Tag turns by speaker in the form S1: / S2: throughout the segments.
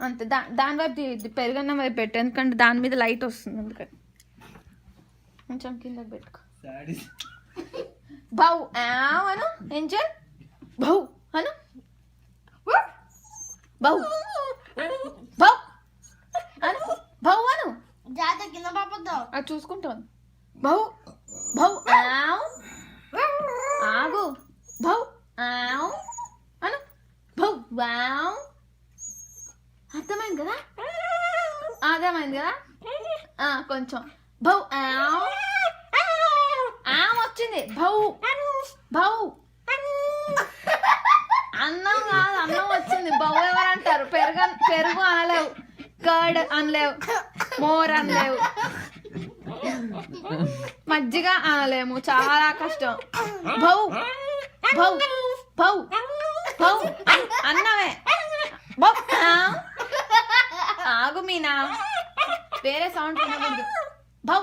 S1: అంతే. దాని వైపు పెరుగన్నం వైపు పెట్టు, ఎందుకంటే దాని మీద లైట్ వస్తుంది అందుకని. కొంచెం కిందకి పెట్టుకో. బౌ అను ఏంజల్, బౌ అను, బౌ బౌ అను, బౌ అను. అది చూసుకుంటాను. బౌ బౌ ఆగు, బౌ అను, బౌ వావ్. అర్థమైంది కదా, అర్థమైంది కదా. కొంచెం బౌ వచ్చింది. బౌ బౌ అన్నం కాదు, అన్నం వచ్చింది. బౌ ఎవరంటారు? పెరుగు అనలేవు, కర్డ్ అనలేవు, మోర్ అనలేవు, మజ్జిగ అనలేము, చాలా కష్టం. బౌ బౌ బౌ బౌ అన్నమే. బౌ ఆగు మీనా, వేరే సౌండ్ వినకూడదు. బౌ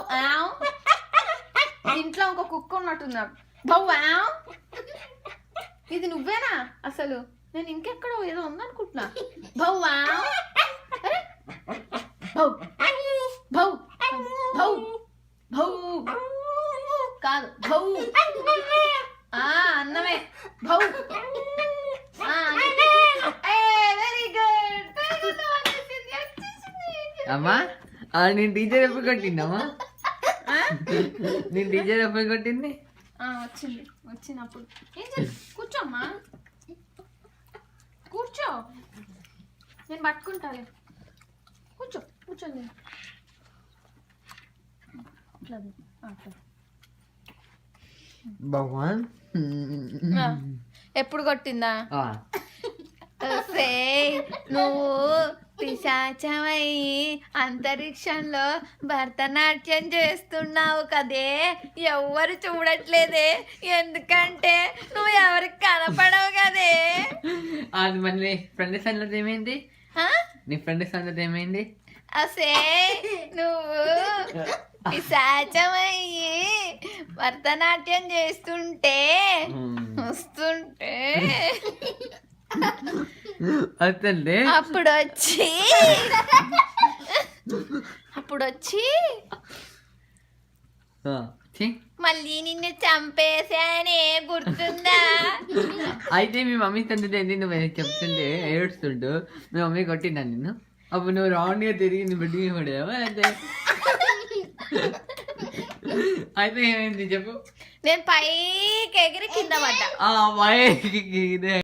S1: ఇంట్లో ఇంకో కుక్క ఉన్నట్టున్నా. బౌ ఇది నువ్వేనా? అసలు నేను ఇంకెక్కడో ఏదో ఉందనుకుంటున్నా. బౌ బౌ బౌ బౌ బౌ కాదు, బౌ అన్నమే. బౌ వెరీ గుడ్.
S2: అమ్మా నేను టీచర్ ఎప్పుడు కొట్టిందమ్మా? నేను టీచర్ ఎప్పుడు కొట్టింది?
S1: వచ్చినప్పుడు. కూర్చోమ్మా, కూర్చో, నేను పట్టుకుంటాను. కూర్చోండి.
S2: భగవాన్
S1: ఎప్పుడు కొట్టిందా? నువ్వు పిశాచమై అంతరిక్షంలో భరతనాట్యం చేస్తున్నావు కదే, ఎవ్వరు చూడట్లేదే, ఎందుకంటే నువ్వు ఎవరికి కనపడవు కదే.
S2: అది మళ్ళీ ఫ్రెండ్ సంగతి ఏమైంది? నీ ఫ్రెండ్ సంగతి ఏమైంది?
S1: అసే నువ్వు పిశాచమయ్యి భరతనాట్యం చేస్తుంటే వస్తుంటే అప్పుడు వచ్చి మళ్ళీ నిన్ను చంపేశానే, గుర్తుందా?
S2: అయితే మీ మమ్మీ తండ్రి నువ్వు చెప్తుంటే ఏడుస్తుంటూ మీ మమ్మీ కొట్టినా నిన్ను, అప్పుడు నువ్వు రౌండ్ గా తిరిగి బెడ్డింగ్ పడేవా? అయితే ఏమైంది చెప్పు.
S1: నేను పైకి ఎగిరి కింద పడ్డా.
S2: పైకి